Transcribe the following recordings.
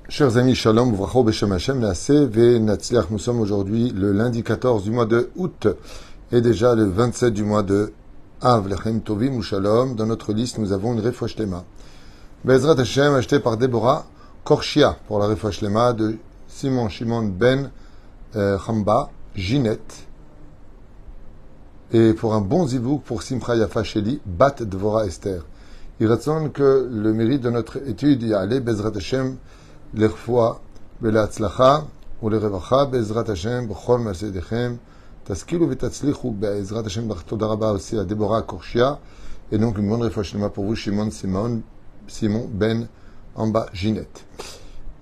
Chers amis, Shalom, Vracho, Beshem Hashem, Naaseh, Ve Natzliach. Nous sommes aujourd'hui le lundi 14 du mois de août et déjà le 27 du mois de Av, Lechem Tovim ou Shalom. Dans notre liste, nous avons une Refouach Shlema. Bezrat Hashem, achetée par Déborah Korshia pour la Refouach Shlema de Simon Shimon Ben Chamba, Ginette. Et pour un bon zivouk pour Simcha Yafa Sheli, Bat Dvora Esther. Il résonne que le mérite de notre étude y a allé, Bezrat Hashem, l'Erfoua, Bela'atzlacha, ou l'Erevacha, Bezrat Hashem, B'chol Mercedechem, Taskilu v'tatzlichu, Bezrat Hashem, Todaraba aussi à Déborah Korshia, et donc une bonne Refouach Shlema pour vous, Simon Ben Amba Ginette.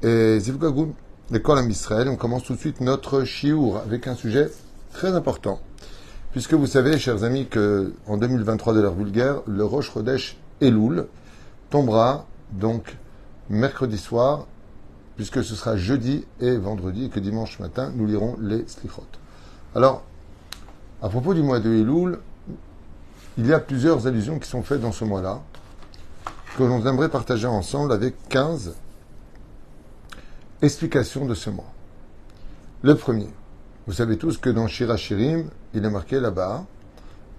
Et Zivgagoun, l'école en Israël, on commence tout de suite notre shiur avec un sujet très important. Puisque vous savez, chers amis, que en 2023 de l'ère vulgaire, le Rosh Chodesh Elul tombera donc mercredi soir, puisque ce sera jeudi et vendredi, et que dimanche matin, nous lirons les Slichot. Alors, à propos du mois de Elul, il y a plusieurs allusions qui sont faites dans ce mois-là, que l'on aimerait partager ensemble avec 15 explications de ce mois. Le premier, vous savez tous que dans Shir HaShirim, il est marqué là-bas,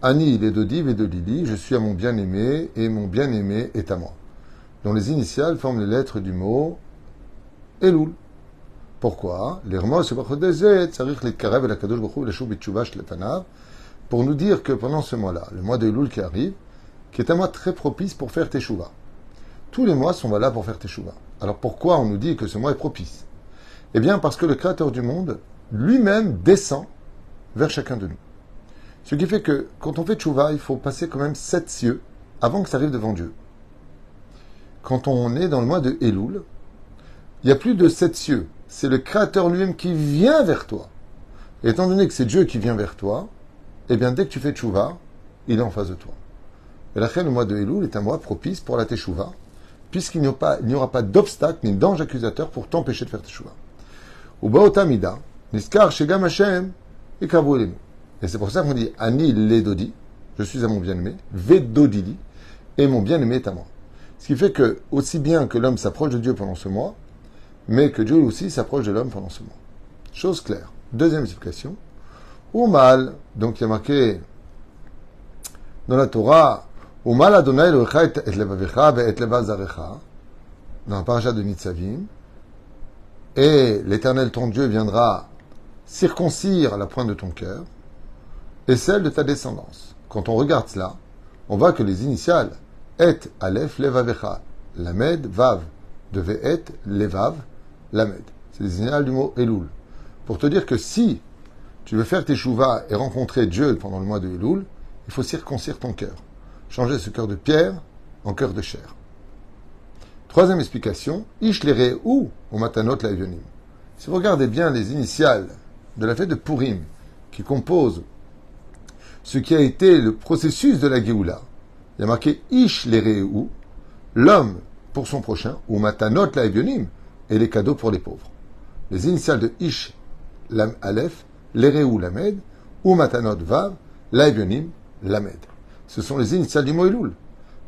Ani Ledodi Vedolili, je suis à mon bien-aimé et mon bien-aimé est à moi, dont les initiales forment les lettres du mot Elul. Pourquoi? Pour nous dire que pendant ce mois-là, le mois de Elul qui arrive, qui est un mois très propice pour faire Teshuvah. Tous les mois sont là pour faire Teshuvah. Alors pourquoi on nous dit que ce mois est propice? Eh bien parce que le Créateur du monde lui-même descend vers chacun de nous. Ce qui fait que quand on fait Teshuvah, il faut passer quand même 7 cieux avant que ça arrive devant Dieu. Quand on est dans le mois de Elul, il y a plus de 7 cieux. C'est le Créateur lui-même qui vient vers toi. Et étant donné que c'est Dieu qui vient vers toi, eh bien dès que tu fais Teshuvah, il est en face de toi. Et la reine, le mois de Elul est un mois propice pour la Teshuvah, puisqu'il n'y aura pas d'obstacle ni d'ange accusateur pour t'empêcher de faire Teshuvah. Ubaotamida, niskar shegam Hashem, ikavu elenu. Et c'est pour ça qu'on dit Ani Ledodi, je suis à mon bien-aimé, Vedodili, et mon bien-aimé est à moi. Ce qui fait que, aussi bien que l'homme s'approche de Dieu pendant ce mois, mais que Dieu aussi s'approche de l'homme pendant ce mois. Chose claire. Deuxième explication. Umal, donc il y a marqué dans la Torah, Umal Adonai Elohecha et levavecha et levazarecha, dans la paracha de Nitzavim, et l'Éternel ton Dieu viendra circoncire la pointe de ton cœur et celle de ta descendance. Quand on regarde cela, on voit que les initiales Et, Aleph, Levavecha, Lamed, Vav, devait être Levav, Lamed. C'est les initiales du mot Elul. Pour te dire que si tu veux faire tes chouvas et rencontrer Dieu pendant le mois de Elul, il faut circoncire ton cœur. Changer ce cœur de pierre en cœur de chair. Troisième explication, Ish l'ere ou matanot laevionim. Si vous regardez bien les initiales de la fête de Purim, qui composent ce qui a été le processus de la Géoula, il y a marqué Ish l'ere ou, l'homme pour son prochain, ou matanot laevionim, et les cadeaux pour les pauvres. Les initiales de Ish, Lam Aleph, l'ere ou Lamed, ou matanot Vav, laevionim, Lamed. Ce sont les initiales du mot Elul.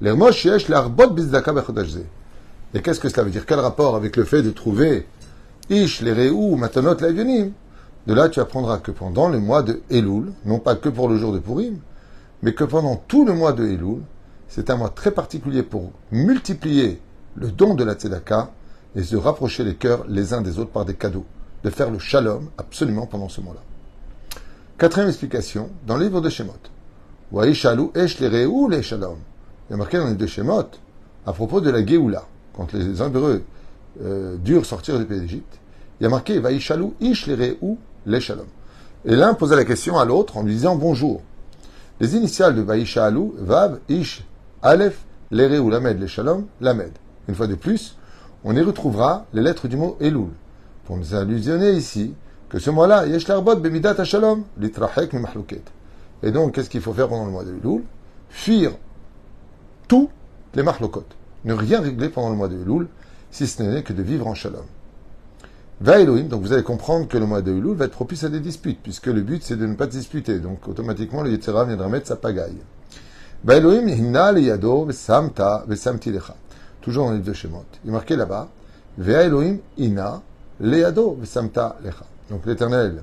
L'ermosh yesh l'arbot bizdaka bechodesh zeh. Et qu'est-ce que cela veut dire? Quel rapport avec le fait de trouver Ish, les Réou, Matanot, Laevionim? De là, tu apprendras que pendant le mois de Elul, non pas que pour le jour de Purim, mais que pendant tout le mois de Elul, c'est un mois très particulier pour multiplier le don de la Tzedaka et se rapprocher les cœurs les uns des autres par des cadeaux, de faire le shalom absolument pendant ce mois-là. Quatrième explication, dans le livre de Shemot. Waishalu esh les Réou, les shalom. Il y a marqué dans les deux Shemot, à propos de la Géoula, quand les Hébreux durent sortir du pays d'Égypte, il y a marqué Vaïchalou ish l'ereou les shalom. Et l'un posait la question à l'autre en lui disant bonjour. Les initiales de Vaïchalou, Vav, Ish, Aleph, l'ereou lamed, les shalom, lamed. Une fois de plus, on y retrouvera les lettres du mot Elul, pour nous allusionner ici que ce mois-là, yesh l'arbot bemidat ha-shalom, litrachek mi-mahlouket. Et donc, qu'est-ce qu'il faut faire pendant le mois de Elul? Fuir tous les mahlokot. Ne rien régler pendant le mois de Elul, si ce n'est que de vivre en shalom. Va Elohim, donc vous allez comprendre que le mois de Elul va être propice à des disputes, puisque le but c'est de ne pas disputer, donc automatiquement le Yetzirah viendra mettre sa pagaille. Va Elohim hinna le yado vesamta vesamti lecha. Toujours dans les deux Shemot. Il est marqué là-bas, Vea Elohim ina leado vesamta lecha. Donc l'Éternel,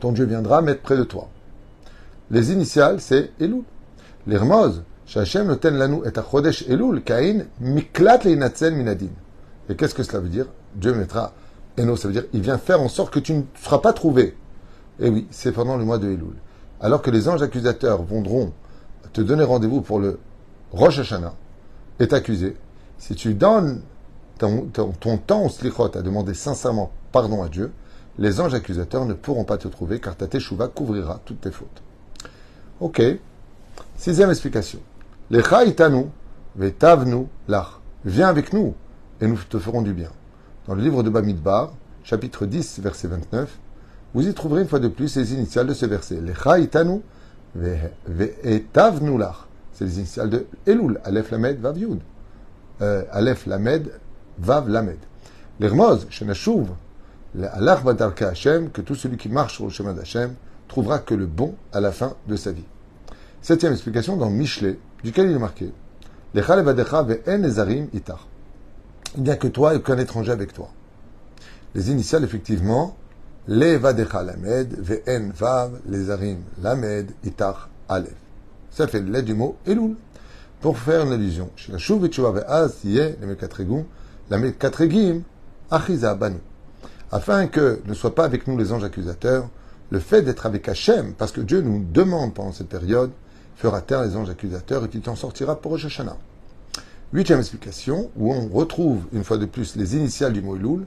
ton Dieu viendra mettre près de toi. Les initiales, c'est Elul. Les Rmoz, Shachem noten lanu et achodesh Elul, kain miklat leinatzel minadin. Et qu'est-ce que cela veut dire? Dieu mettra Eno, ça veut dire il vient faire en sorte que tu ne seras pas trouvé. Et oui, c'est pendant le mois de Elul. Alors que les anges accusateurs viendront te donner rendez-vous pour le Rosh Hashanah et t'accuser, si tu donnes ton temps au slichot à demander sincèrement pardon à Dieu, les anges accusateurs ne pourront pas te trouver car ta teshuva couvrira toutes tes fautes. Ok. Sixième explication. Lecha itanu vetavnu lach. Viens avec nous et nous te ferons du bien. Dans le livre de Bamidbar, chapitre 10, verset 29, vous y trouverez une fois de plus les initiales de ce verset. Lecha itanu vetavnu lach. C'est les initiales de Elul, Aleph Lamed Vav Yud. Aleph Lamed Vav Lamed. L'Hermoz, Shenashuv, Alach Badarka Hashem, que tout celui qui marche sur le chemin d'Hashem trouvera que le bon à la fin de sa vie. Septième explication dans Michelet, duquel il est marqué Lecha levadecha ve'en ezarim itar. Il n'y a que toi et aucun étranger avec toi. Les initiales, effectivement, levadecha lamed ve'en vav lezarim lamed itar alef. Ça fait l'aide du mot Elul. Pour faire une allusion, Shenashuv v'tshuva ve'az yeh lemekatregum lamekatregim achiza banu. Afin que ne soient pas avec nous les anges accusateurs, le fait d'être avec Hachem, parce que Dieu nous demande pendant cette période, fera taire les anges accusateurs et tu t'en sortiras pour Rosh Hashanah. Huitième explication, où on retrouve une fois de plus les initiales du mot Elul,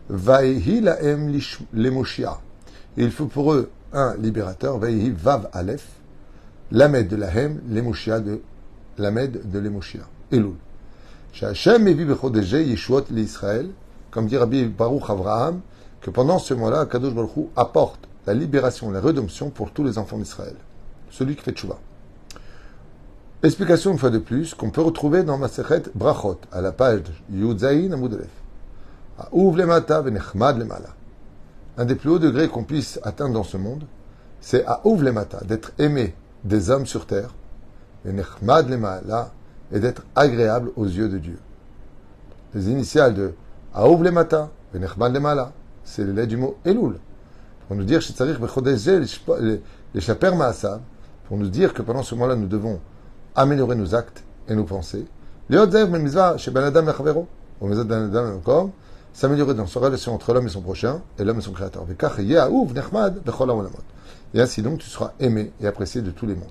Vaehi laem lemoshia. Il faut pour eux un libérateur, Vaehi vav alef, Lamed de Lahem, lemoshia de Lamed de lemoshia. Elul. Hachem evi bechodesh yeshuot l'Israël, comme dit Rabbi Baruch Avraham, que pendant ce mois-là, Kadosh Baruch Hu apporte la libération, la rédemption pour tous les enfants d'Israël. Celui qui fait tchouva. Explication une fois de plus qu'on peut retrouver dans Masechet Brachot, à la page Yud Zayin Amud Aleph. Ha'uv lemata venechmad lemala. Un des plus hauts degrés qu'on puisse atteindre dans ce monde, c'est Ha'uv lemata, d'être aimé des hommes sur terre, venechmad lemala, et d'être agréable aux yeux de Dieu. Les initiales de Ha'uv lemata venechmad lemala, c'est le lait du mot Elul. Pour nous dire, pour nous dire que pendant ce mois-là, nous devons améliorer nos actes et nos pensées. S'améliorer dans sa relation entre l'homme et son prochain, et l'homme et son créateur. Et ainsi donc, tu seras aimé et apprécié de tous les mondes.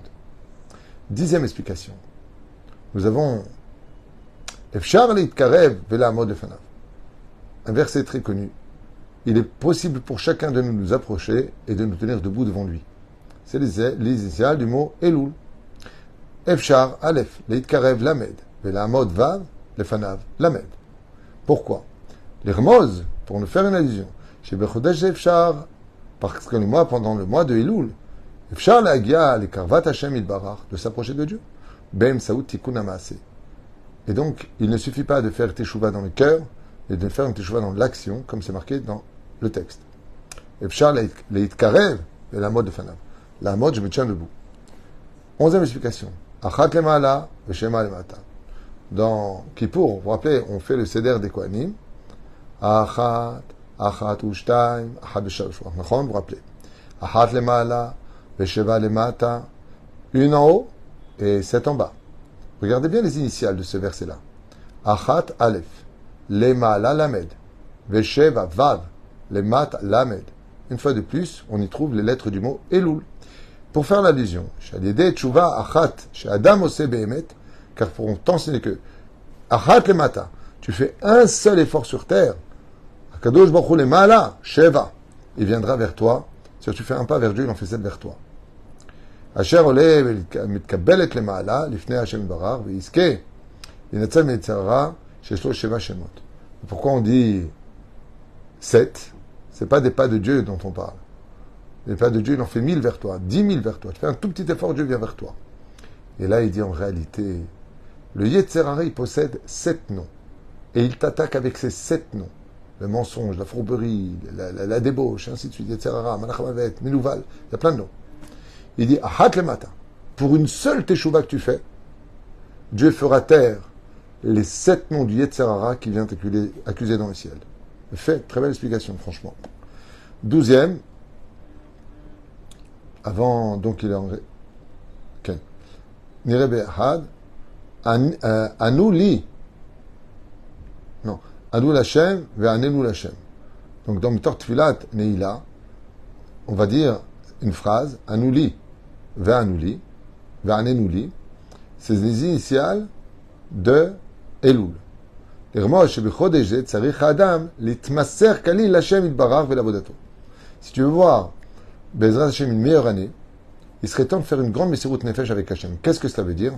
Dixième explication. Nous avons un verset très connu. Il est possible pour chacun de nous approcher et de nous tenir debout devant lui. C'est les initiales du mot Elul. Efshar, Aleph, Leitkarev, Lamed, Velamod, Vav, Lefanav, Lamed. Pourquoi? Les Rmoz, pour nous faire une allusion, chez Bechodesh Efshar, parce que moi, pendant le mois de Elul, Efshar Lagia, les Karvat Hashem Idbarach, de s'approcher de Dieu, Bem Saout Tikkun Amaaseh. Et donc, il ne suffit pas de faire Teshuvah dans le cœur, et de faire une Teshuvah dans l'action, comme c'est marqué dans le texte. Efshar Leitkarev, Velamod, Lefanav. La mode, je me tiens debout. Onzième explication. Achat lemala, veshema lemata. Dans Kippour, vous vous rappelez, on fait le seder des Kohanim. Achat ushtaim, achat b'shalosh. Vous vous rappelez. Achat lemala, vesheva lemata. Une en haut et 7 en bas. Regardez bien les initiales de ce verset-là. Achat alef, lemala lamed, vesheva vav, lemata lamed. Une fois de plus, on y trouve les lettres du mot Elul. Pour faire l'allusion, car pour t'enseigner que achat lemata, tu fais un seul effort sur terre, Akadosh Baruch Hu lemala, sheva, il viendra vers toi. Si tu fais un pas vers Dieu, il en fait 7 vers toi. Asher ole mitkabelet lemala, lifnei Hashem barar, ve'iske, yinatzal me'itzara, sheshlo sheva shemot. Pourquoi on dit 7? C'est pas des pas de Dieu dont on parle. Les pas de Dieu, il en fait 1000 vers toi, 10 000 vers toi. Tu fais un tout petit effort, Dieu vient vers toi. Et là, il dit en réalité, le Yetzer Hara, il possède 7 noms. Et il t'attaque avec ces 7 noms. Le mensonge, la fourberie, la débauche, ainsi de suite. Yetzer Hara, Malachamavet, Minouval, il y a plein de noms. Il dit, Ahat le matin. Pour une seule teshuva que tu fais, Dieu fera taire les 7 noms du Yetzer Hara qui vient accuser dans le ciel. Fait, très belle explication, franchement. 12e, avant, donc il est en... Ok. Nirebe Had, Anu Li. Non. Anu Lachem, Ve'anenu Lachem. Donc dans Mitor Tfilat Neila, on va dire une phrase, Anu Li, Ve'anu Li, Ve'anenu Li. C'est les initiales de Elul. Si tu veux voir Bezrat Hashem une meilleure année, il serait temps de faire une grande Messirut Nefesh avec Hashem. Qu'est-ce que cela veut dire?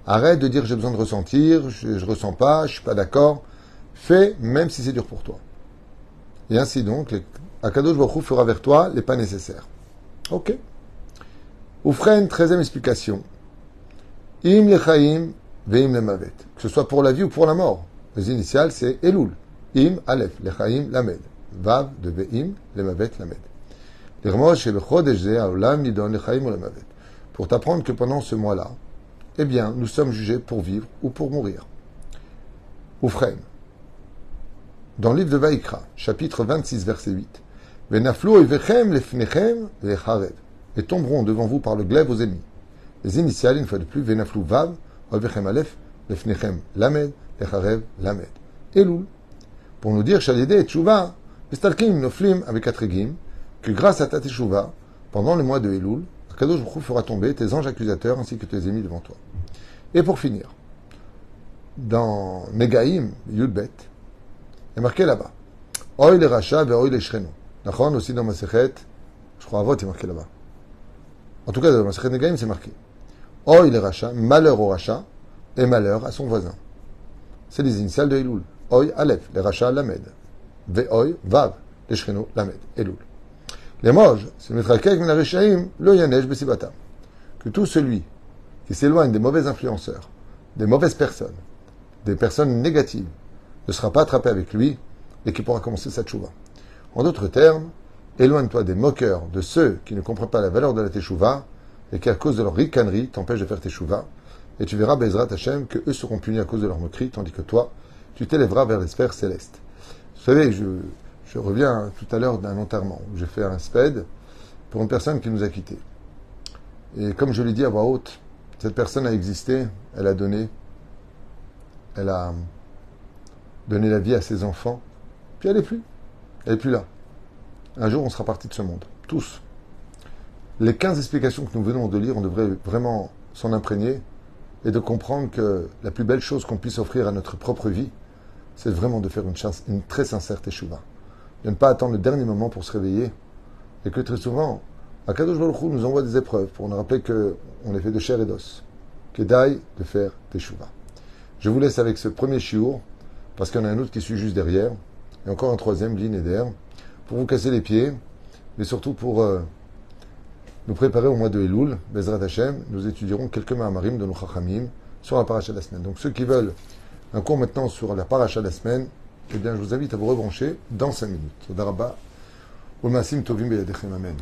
Arrête de dire j'ai besoin de ressentir, je ressens pas, je suis pas d'accord. Fais même si c'est dur pour toi. Et ainsi donc, Akadosh Baruch Hu fera vers toi les pas nécessaires. Ok. Oufren, 13e explication. Im lechaim veim lemavet. Que ce soit pour la vie ou pour la mort. Les initiales, c'est Elul. Im, Aleph, lechaim, lamed. Vav, de veim, lemavet, lamed. Pour t'apprendre que pendant ce mois-là, eh bien, nous sommes jugés pour vivre ou pour mourir. Oufren. Dans le livre de Vaïkra, chapitre 26, verset 8. Venaflu evechem lefnechem lecharev. Et tomberont devant vous par le glaive aux ennemis. Les initiales, une fois de plus, Venaflu Vav, Ovechem Aleph, Lefnechem Lamed, Lecharev Lamed. Elul. Pour nous dire, Shalide et Tchouva, Vestalkim Noflim avec Atregim, que grâce à ta Teshuvah, pendant le mois de Elul, Akadosh Baruch Hu fera tomber tes anges accusateurs ainsi que tes ennemis devant toi. Et pour finir, dans Megaïm, Yudbet, il est marqué là-bas, Oy le Racha ve Oy le Shrenu. Nachon, aussi dans Masechet, je crois Avot, il est marqué là-bas. En tout cas, dans Masechet Negaim, c'est marqué. Oy le Racha, malheur au Racha, et malheur à son voisin. C'est les initiales de Elul. Oy, Aleph, le Racha, Lamed. Ve Oy, Vav, le Shrenu, Lamed, Elul. Les moges, c'est Metrakel, la Rechaim, le Yanesh, Besibata. Que tout celui qui s'éloigne des mauvais influenceurs, des mauvaises personnes, des personnes négatives, ne sera pas attrapé avec lui et qui pourra commencer sa tchouva. En d'autres termes, éloigne-toi des moqueurs, de ceux qui ne comprennent pas la valeur de la teshuva et qui, à cause de leur ricanerie, t'empêchent de faire teshuva. Et tu verras, Bezrat Hashem, que eux seront punis à cause de leur moquerie, tandis que toi, tu t'élèveras vers les sphères célestes. Vous savez, je reviens tout à l'heure d'un enterrement où j'ai fait un sped pour une personne qui nous a quittés. Et comme je l'ai dit à voix haute, cette personne a existé, elle a donné la vie à ses enfants, puis elle n'est plus. Elle n'est plus là. Un jour, on sera parti de ce monde. Tous. Les 15 explications que nous venons de lire, on devrait vraiment s'en imprégner et de comprendre que la plus belle chose qu'on puisse offrir à notre propre vie, c'est vraiment de faire une très sincère teshuva. De ne pas attendre le dernier moment pour se réveiller. Et que très souvent, Akadosh Baruch Hu nous envoie des épreuves pour nous rappeler qu'on est fait de chair et d'os. Kedaï de faire teshuva. Je vous laisse avec ce premier shiur, parce qu'il y en a un autre qui suit juste derrière, et encore un troisième, l'Inéder, pour vous casser les pieds, mais surtout pour nous préparer au mois de Elul, Bezrat Hashem, nous étudierons quelques ma'amarim de nos chachamim sur la paracha de la semaine. Donc ceux qui veulent un cours maintenant sur la paracha de la semaine, eh bien je vous invite à vous rebrancher dans 5 minutes. Toda rabba, ul ma'asim tovim beyadechem, amen.